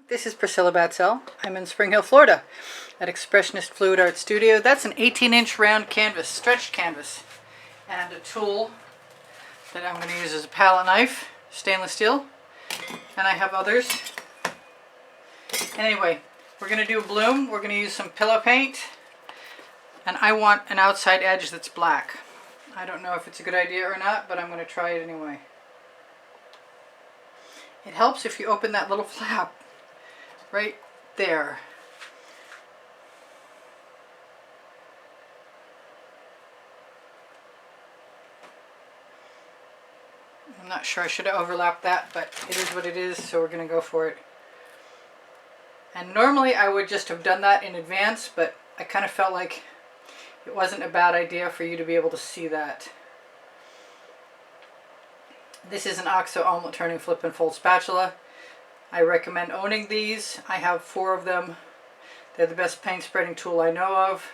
This is Priscilla Batzell. I'm in Spring Hill, Florida at Expressionist Fluid Art Studio. That's an 18-inch round canvas, stretched canvas, and a tool that I'm going to use as a palette knife, stainless steel, and I have others. Anyway, we're going to do a bloom. We're going to use some pillow paint, and I want an outside edge that's black. I don't know if it's a good idea or not, but I'm going to try it anyway. It helps if you open that little flap right there. I'm not sure I should have overlapped that, but it is what it is, so we're going to go for it. And normally I would just have done that in advance, but I kind of felt like it wasn't a bad idea for you to be able to see that. This is an OXO omelet turning flip and fold spatula. I recommend owning these. I have 4 of them. They're the best paint spreading tool I know of.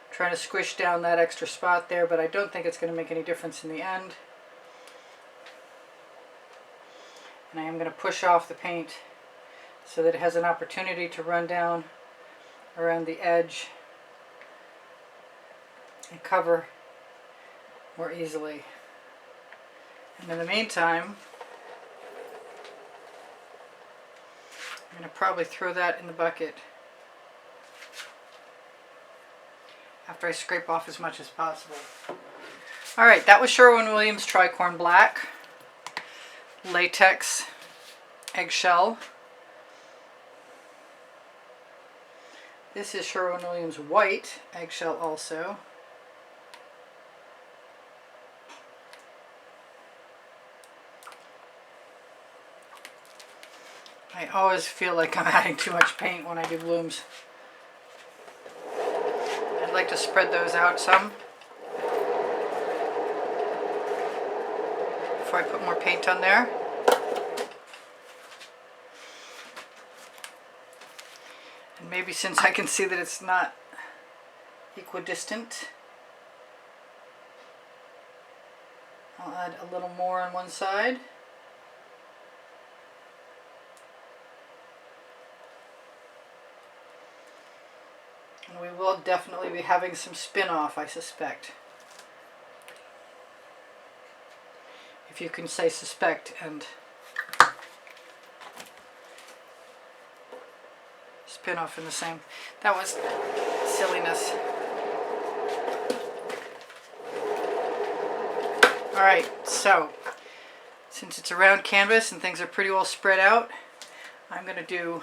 I'm trying to squish down that extra spot there, but I don't think it's going to make any difference in the end. And I am going to push off the paint so that it has an opportunity to run down around the edge and cover more easily. And in the meantime, I'm going to probably throw that in the bucket after I scrape off as much as possible. Alright, that was Sherwin-Williams Tricorn Black, latex, eggshell. This is Sherwin-Williams white, eggshell also. I always feel like I'm adding too much paint when I do blooms. I'd like to spread those out some before I put more paint on there. And maybe since I can see that it's not equidistant, I'll add a little more on one side. And we will definitely be having some spin-off, I suspect. If you can say suspect and spin-off in the same. That was silliness. Alright, so since it's a round canvas and things are pretty well spread out, I'm going to do...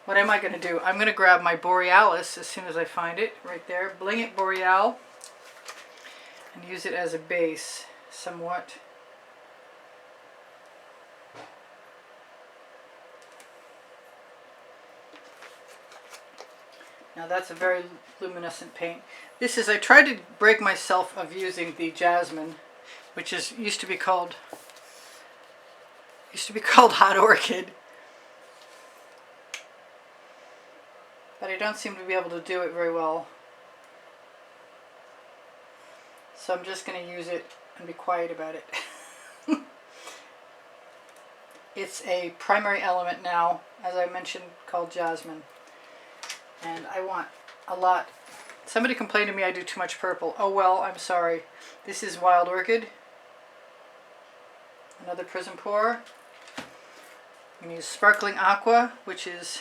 What am I going to do? I'm going to grab my Borealis as soon as I find it, right there. Bling It Boreal, and use it as a base, somewhat. Now that's a very luminescent paint. This is, I tried to break myself of using the Jasmine, which used to be called Hot Orchid. But I don't seem to be able to do it very well. So I'm just going to use it and be quiet about it. It's a primary element now, as I mentioned, called Jasmine. And I want a lot. Somebody complained to me I do too much purple. Oh well, I'm sorry. This is Wild Orchid. Another Prizm pour. I'm going to use Sparkling Aqua, which is...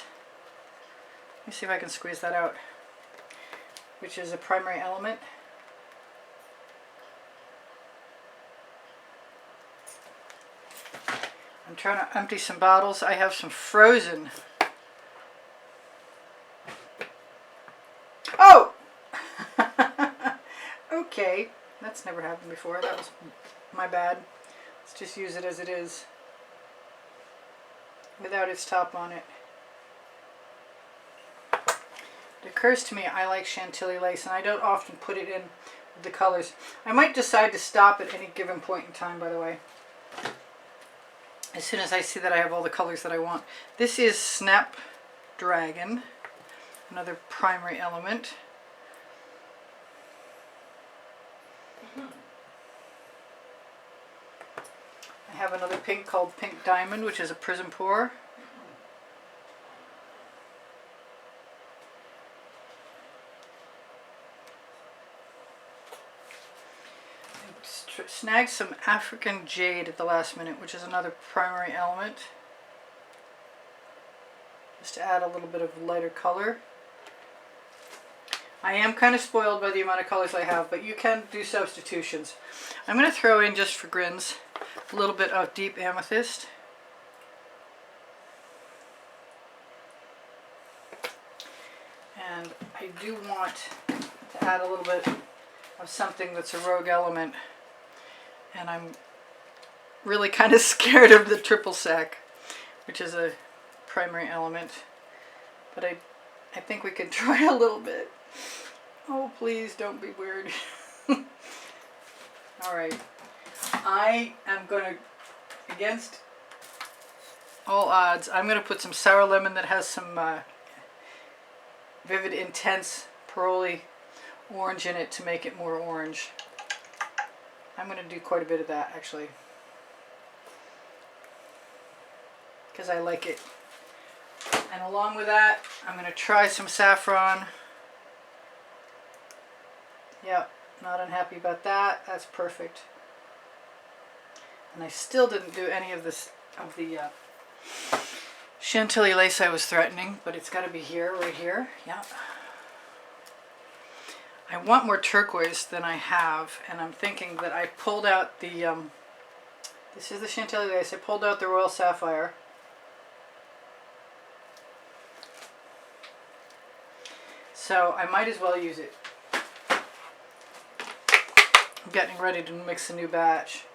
Let me see if I can squeeze that out. Which is a primary element. I'm trying to empty some bottles. I have some Frozen. Oh! Okay. That's never happened before. That was my bad. Let's just use it as it is. Without its top on it. It occurs to me I like Chantilly lace, and I don't often put it in with the colors. I might decide to stop at any given point in time, by the way, as soon as I see that I have all the colors that I want. This is Snapdragon, another primary element. I have another pink called Pink Diamond, which is a Prizm pour. snagged some African jade at the last minute, which is another primary element, just to add a little bit of lighter color. I am kind of spoiled by the amount of colors I have, but you can do substitutions. I'm going to throw in, just for grins, a little bit of deep amethyst. And I do want to add a little bit of something that's a rogue element. And I'm really kind of scared of the triple sec, which is a primary element. But I think we could try a little bit. Oh, please don't be weird. Alright. I am going to, against all odds, I'm going to put some sour lemon that has some vivid, intense, pearly orange in it to make it more orange. I'm going to do quite a bit of that, actually, because I like it. And along with that, I'm going to try some saffron. Yep, not unhappy about that. That's perfect. And I still didn't do any of this, of the Chantilly lace I was threatening, but it's got to be here, right here. Yeah. I want more turquoise than I have, and I'm thinking that I pulled out the, this is the Chantilly lace, I pulled out the Royal Sapphire. So I might as well use it. I'm getting ready to mix a new batch.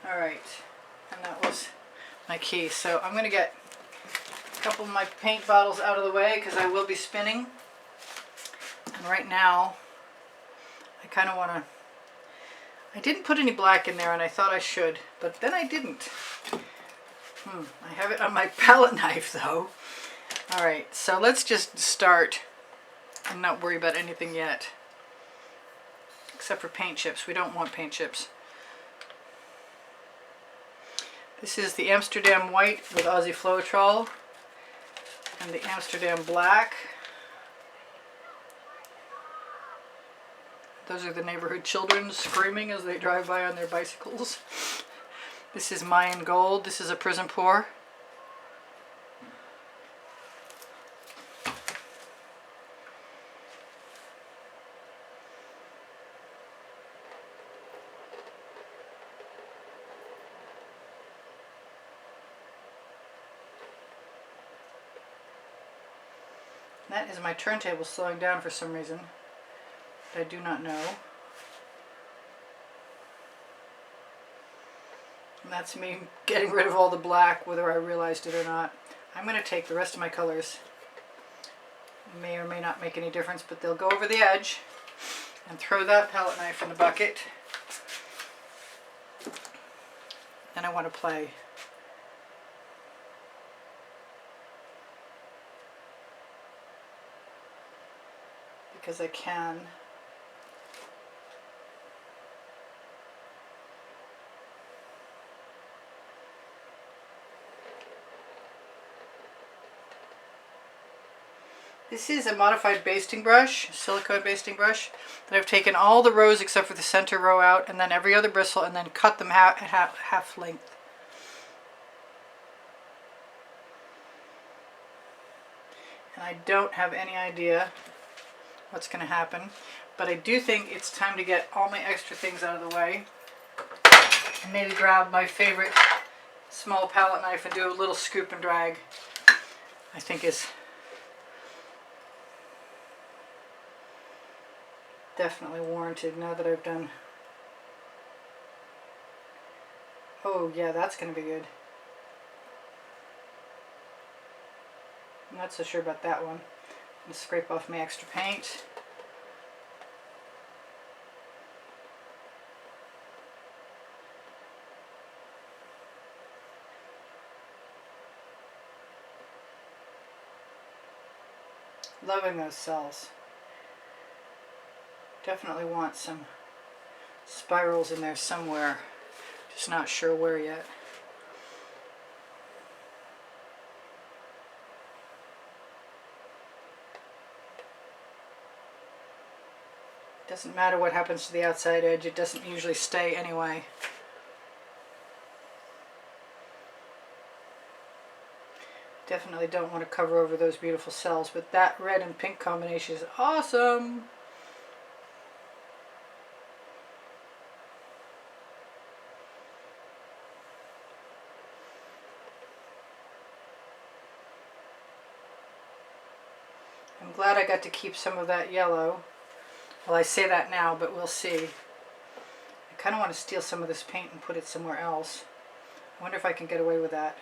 Alright, and that was my key. So I'm going to get a couple of my paint bottles out of the way because I will be spinning. And right now, I kind of want to, I didn't put any black in there and I thought I should, but then I didn't. I have it on my palette knife though. Alright, so let's just start and not worry about anything yet. Except for paint chips. We don't want paint chips. This is the Amsterdam White with Aussie Floetrol and the Amsterdam Black. Those are the neighborhood children screaming as they drive by on their bicycles. This is Mayan Gold. This is a Prizm pour. That is my turntable slowing down for some reason. I do not know. And that's me getting rid of all the black, whether I realized it or not. I'm going to take the rest of my colors. May or may not make any difference, but they'll go over the edge. And throw that palette knife in the bucket. Then I want to play. Because I can. This is a modified basting brush, silicone basting brush, that I've taken all the rows except for the center row out, and then every other bristle, and then cut them at half length. And I don't have any idea what's going to happen, but I do think it's time to get all my extra things out of the way, and maybe grab my favorite small palette knife and do a little scoop and drag. I think is definitely warranted now that I've done. Oh yeah, that's going to be good. I'm not so sure about that one. I'm going to scrape off my extra paint. Loving those cells. Definitely want some spirals in there somewhere. Just not sure where yet. Doesn't matter what happens to the outside edge, it doesn't usually stay anyway. Definitely don't want to cover over those beautiful cells, but that red and pink combination is awesome. I'm glad I got to keep some of that yellow. Well, I say that now, but we'll see. I kind of want to steal some of this paint and put it somewhere else. I wonder if I can get away with that.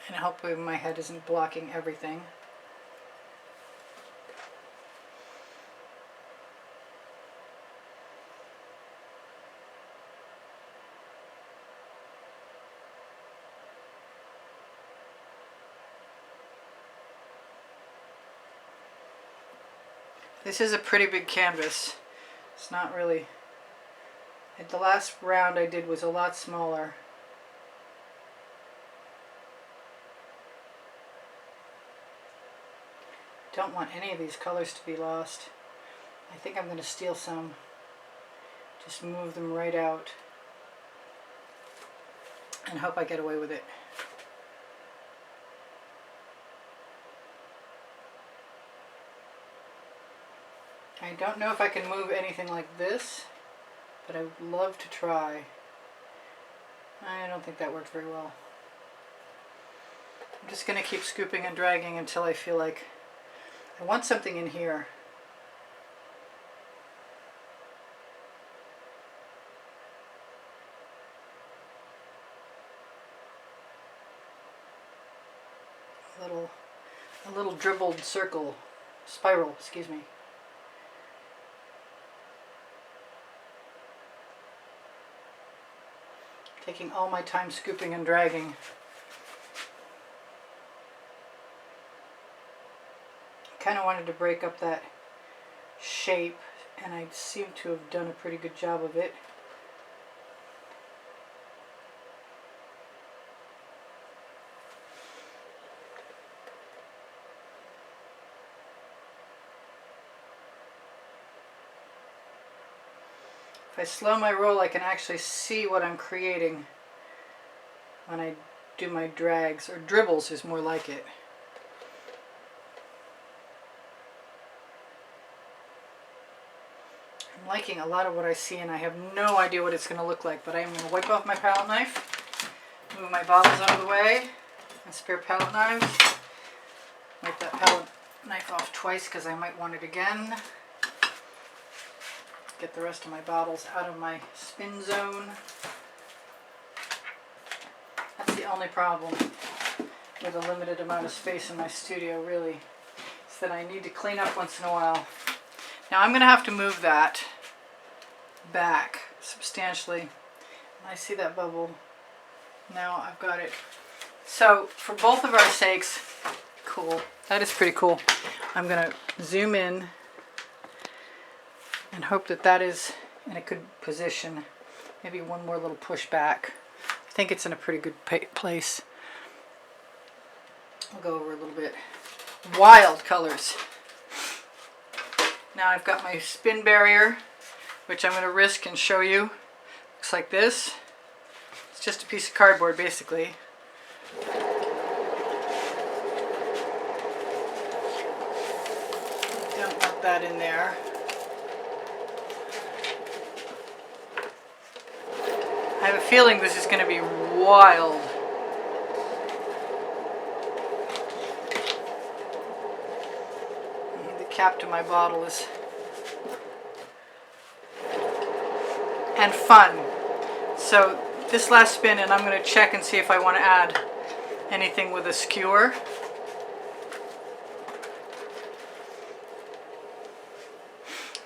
And hopefully my head isn't blocking everything. This is a pretty big canvas. It's not really... The last round I did was a lot smaller. Don't want any of these colors to be lost. I think I'm going to steal some. Just move them right out. And hope I get away with it. I don't know if I can move anything like this, but I would love to try. I don't think that worked very well. I'm just going to keep scooping and dragging until I feel like I want something in here. A little dribbled circle, spiral, excuse me. Taking all my time scooping and dragging. I kind of wanted to break up that shape, and I seem to have done a pretty good job of it. If I slow my roll, I can actually see what I'm creating when I do my drags, or dribbles is more like it. I'm liking a lot of what I see, and I have no idea what it's going to look like, but I'm going to wipe off my palette knife, move my bottles out of the way, and spare palette knives. Wipe that palette knife off twice because I might want it again. Get the rest of my bottles out of my spin zone. That's the only problem with a limited amount of space in my studio, really, is that I need to clean up once in a while. Now I'm going to have to move that back substantially. I see that bubble. Now I've got it. So for both of our sakes, cool. That is pretty cool. I'm going to zoom in and hope that that is in a good position. Maybe one more little push back. I think it's in a pretty good place. I'll go over a little bit. Wild colors. Now I've got my spin barrier, which I'm going to risk and show you. Looks like this. It's just a piece of cardboard, basically. Don't want that in there. I have a feeling this is going to be wild. The cap to my bottle is... and fun. So this last spin, and I'm going to check and see if I want to add anything with a skewer.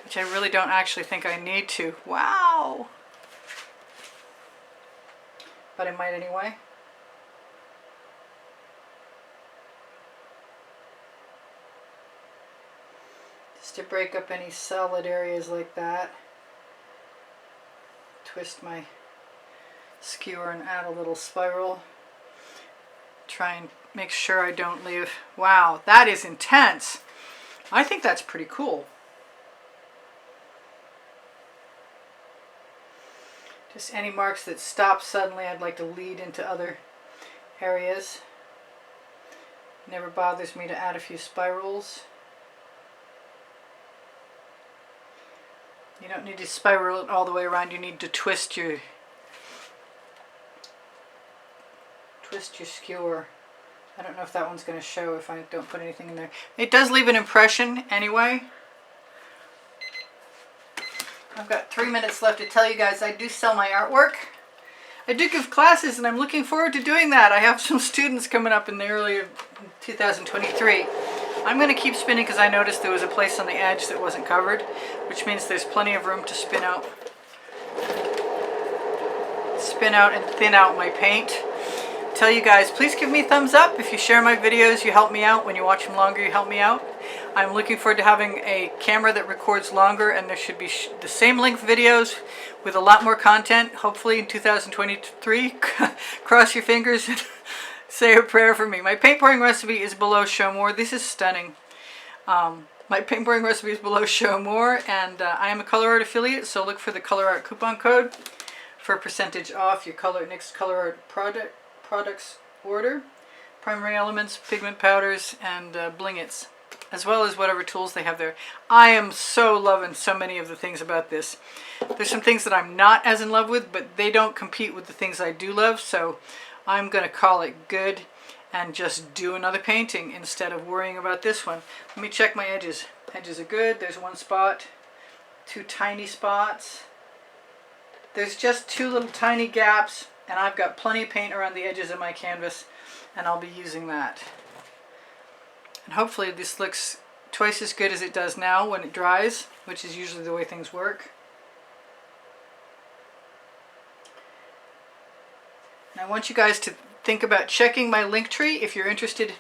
Which I really don't actually think I need to. Wow! But I might anyway. Just to break up any solid areas like that. Twist my skewer and add a little spiral. Try and make sure I don't leave. Wow, that is intense. I think that's pretty cool. Just any marks that stop suddenly, I'd like to lead into other areas. Never bothers me to add a few spirals. You don't need to spiral it all the way around. You need to twist your skewer. I don't know if that one's going to show if I don't put anything in there. It does leave an impression anyway. I've got 3 minutes left to tell you guys I do sell my artwork. I do give classes and I'm looking forward to doing that. I have some students coming up in the early 2023. I'm going to keep spinning because I noticed there was a place on the edge that wasn't covered, which means there's plenty of room to spin out and thin out my paint. Tell you guys, please give me a thumbs up. If you share my videos, you help me out. When you watch them longer, you help me out. I'm looking forward to having a camera that records longer, and there should be the same length videos with a lot more content, hopefully in 2023. Cross your fingers and say a prayer for me. My paint pouring recipe is below. Show more. This is stunning. My paint pouring recipe is below. Show more. And I am a Colourarte affiliate, so look for the Colourarte coupon code for a percentage off your next Colourarte products order. Primary Elements, pigment powders, and blingets, as well as whatever tools they have there. I am so loving so many of the things about this. There's some things that I'm not as in love with, but they don't compete with the things I do love, so I'm going to call it good and just do another painting instead of worrying about this one. Let me check my edges. Edges are good. There's one spot, 2 tiny spots. There's just 2 little tiny gaps, and I've got plenty of paint around the edges of my canvas, and I'll be using that. And hopefully this looks twice as good as it does now when it dries, which is usually the way things work. And I want you guys to think about checking my link tree if you're interested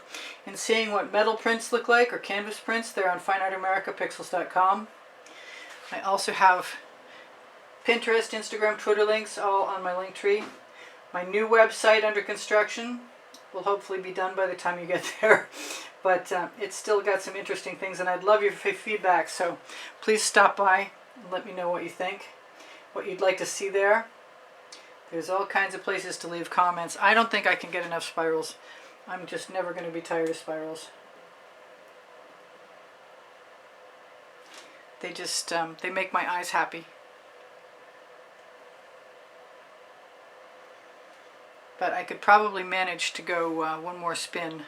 in seeing what metal prints look like or canvas prints. They're on fineartamericapixels.com. I also have Pinterest, Instagram, Twitter links all on my link tree. My new website under construction will hopefully be done by the time you get there. But it's still got some interesting things, and I'd love your feedback. So please stop by and let me know what you think, what you'd like to see there. There's all kinds of places to leave comments. I don't think I can get enough spirals. I'm just never going to be tired of spirals. They just, they make my eyes happy. But I could probably manage to go one more spin.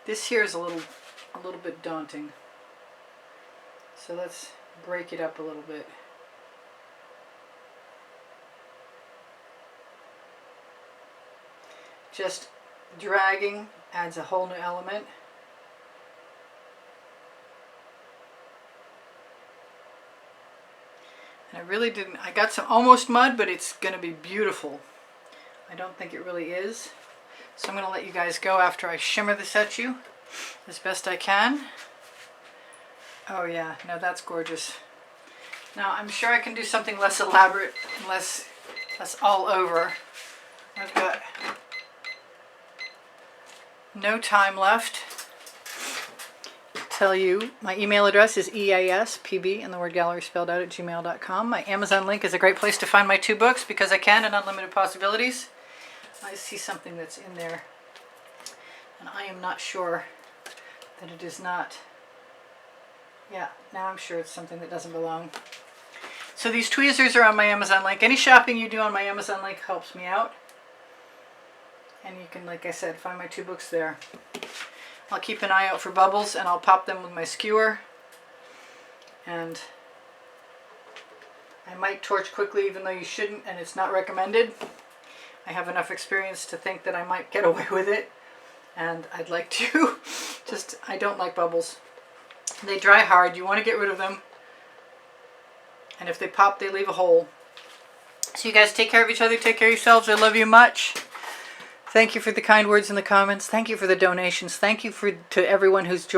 This here is a little bit daunting. So let's break it up a little bit. Just dragging adds a whole new element. And I really didn't, I got some almost mud, but it's going to be beautiful. I don't think it really is. So I'm going to let you guys go after I shimmer this at you as best I can. Oh yeah, no, that's gorgeous. Now I'm sure I can do something less elaborate and less all over. I've got no time left. Tell you my email address is easpb and the word gallery spelled out at gmail.com. My Amazon link is a great place to find my 2 books, Because I Can and Unlimited Possibilities. I see something that's in there, and I am not sure that it is not. Yeah, now I'm sure it's something that doesn't belong. So these tweezers are on my Amazon link. Any shopping you do on my Amazon link helps me out. And you can, like I said, find my 2 books there. I'll keep an eye out for bubbles, and I'll pop them with my skewer. And I might torch quickly, even though you shouldn't, and it's not recommended. I have enough experience to think that I might get away with it, and I'd like to. I don't like bubbles. They dry hard. You want to get rid of them. And if they pop, they leave a hole. So you guys take care of each other. Take care of yourselves. I love you much. Thank you for the kind words in the comments. Thank you for the donations. Thank you to everyone who's joined.